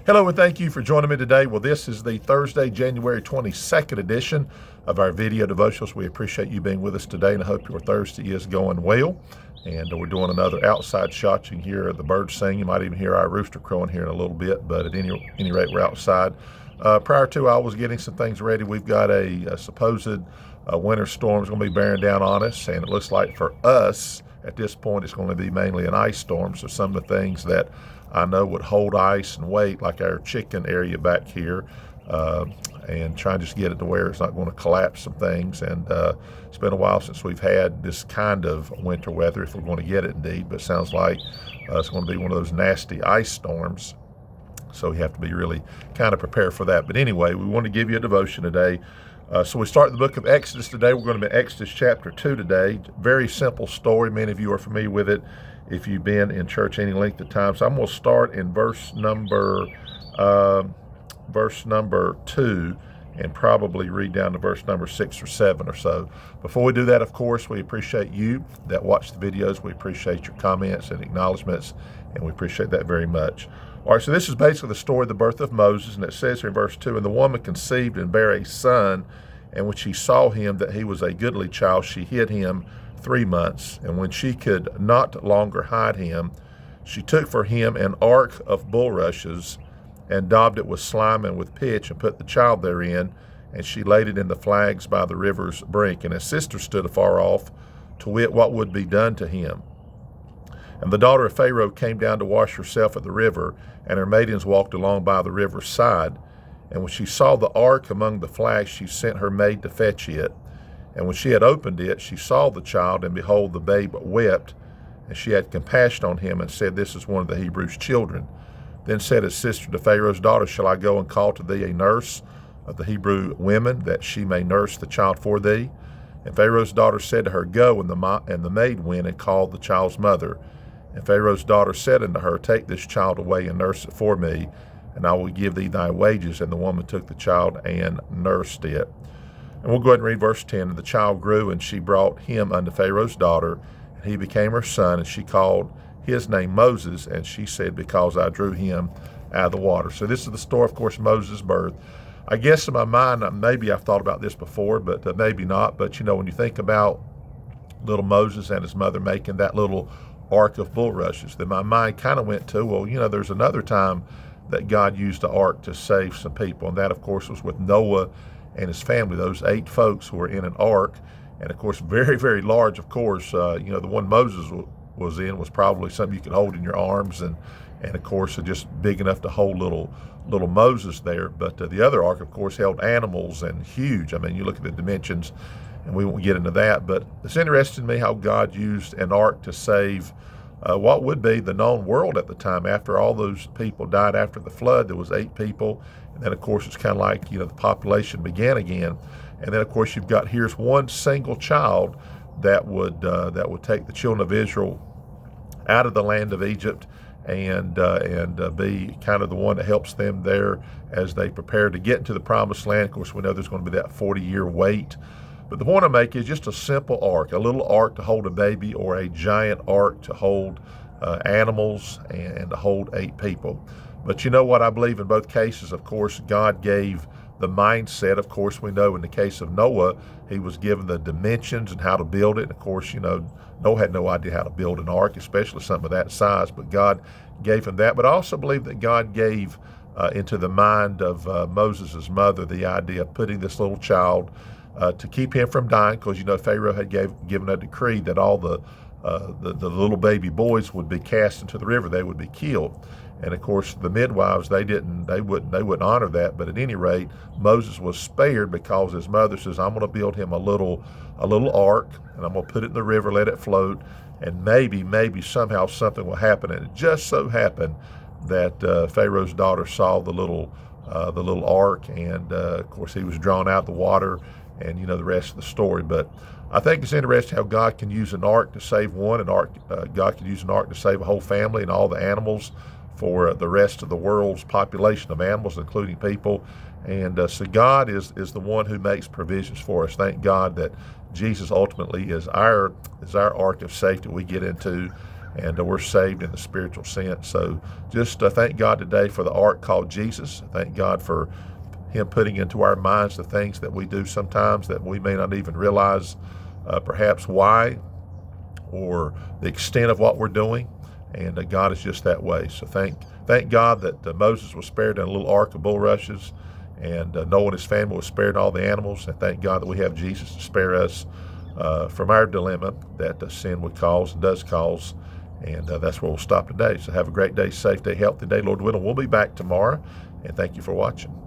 Hello and thank you for joining me today. Well, this is the Thursday, January 22nd edition of our video devotionals. We appreciate you being with us today, and I hope your Thursday is going well. And we're doing another outside shot. You can hear the birds sing. You might even hear our rooster crowing here in a little bit, but at any rate, we're outside. Prior to I was getting some things ready. We've got a supposed winter storm is going to be bearing down on us, and it looks like for us at this point it's going to be mainly an ice storm. So some of the things that I know would hold ice and weight, like our chicken area back here, and trying to just get it to where it's not going to collapse some things. And it's been a while since we've had this kind of winter weather, if we're going to get it indeed, but it sounds like it's going to be one of those nasty ice storms. So you have to be really kind of prepared for that. But anyway, we want to give you a devotion today. So we start the book of Exodus today. We're going to be Exodus chapter 2 today. Very simple story. Many of you are familiar with it if you've been in church any length of time. So I'm going to start in verse number 2 and probably read down to verse number 6 or 7 or so. Before we do that, of course, we appreciate you that watch the videos. We appreciate your comments and acknowledgments, and we appreciate that very much. All right, so this is basically the story of the birth of Moses, and it says here in verse 2, "And the woman conceived and bare a son, and when she saw him that he was a goodly child, she hid him 3 months. And when she could not longer hide him, she took for him an ark of bulrushes, and daubed it with slime and with pitch, and put the child therein, and she laid it in the flags by the river's brink. And his sister stood afar off, to wit what would be done to him. And the daughter of Pharaoh came down to wash herself at the river, and her maidens walked along by the river's side. And when she saw the ark among the flags, she sent her maid to fetch it. And when she had opened it, she saw the child, and behold, the babe wept. And she had compassion on him, and said, This is one of the Hebrews' children. Then said his sister to Pharaoh's daughter, Shall I go and call to thee a nurse of the Hebrew women, that she may nurse the child for thee? And Pharaoh's daughter said to her, Go. And the maid went and called the child's mother. And Pharaoh's daughter said unto her, Take this child away and nurse it for me, and I will give thee thy wages. And the woman took the child and nursed it." And we'll go ahead and read verse 10. "And the child grew, and she brought him unto Pharaoh's daughter, and he became her son, and she called his name Moses, and she said, Because I drew him out of the water." So this is the story, of course, Moses' birth. I guess in my mind, maybe I've thought about this before, but maybe not. But, when you think about little Moses and his mother making that little ark of bulrushes, then my mind kind of went to, well, there's another time that God used the ark to save some people, and that, of course, was with Noah and his family, those 8 folks who were in an ark. And of course, very, very large, of course. The one Moses was in was probably something you could hold in your arms, and of course just big enough to hold little Moses there. But the other ark, of course, held animals, and huge. I mean, you look at the dimensions, and we won't get into that. But it's interesting to me how God used an ark to save what would be the known world at the time. After all those people died after the flood, there was 8 people. And then, of course, it's kind of like, the population began again. And then, of course, you've got, here's one single child that would take the children of Israel out of the land of Egypt and be kind of the one that helps them there as they prepare to get into the promised land. Of course, we know there's going to be that 40-year wait. But the point I make is just a simple ark, a little ark to hold a baby, or a giant ark to hold animals and to hold 8 people. But you know what? I believe in both cases, of course, God gave the mindset. Of course, we know in the case of Noah, he was given the dimensions and how to build it. And of course, Noah had no idea how to build an ark, especially something of that size, but God gave him that. But I also believe that God gave into the mind of Moses' mother the idea of putting this little child to keep him from dying, because Pharaoh had given a decree that all the little baby boys would be cast into the river; they would be killed. And of course, the midwives they wouldn't honor that. But at any rate, Moses was spared because his mother says, "I'm going to build him a little ark, and I'm going to put it in the river, let it float, and maybe somehow something will happen." And it just so happened that Pharaoh's daughter saw the little ark, and of course he was drawn out of the water. And the rest of the story. But I think it's interesting how God can use an ark to save one, God can use an ark to save a whole family and all the animals for the rest of the world's population of animals, including people. And so God is the one who makes provisions for us. Thank God that Jesus ultimately is our ark of safety we get into and we're saved in the spiritual sense. So just thank God today for the ark called Jesus. Thank God for Him putting into our minds the things that we do sometimes that we may not even realize perhaps why or the extent of what we're doing. And God is just that way. So thank God that Moses was spared in a little ark of bulrushes, and Noah and his family was spared all the animals. And thank God that we have Jesus to spare us from our dilemma that sin would cause and does cause. And that's where we'll stop today. So have a great day, safe day, healthy day. Lord willing, we'll be back tomorrow. And thank you for watching.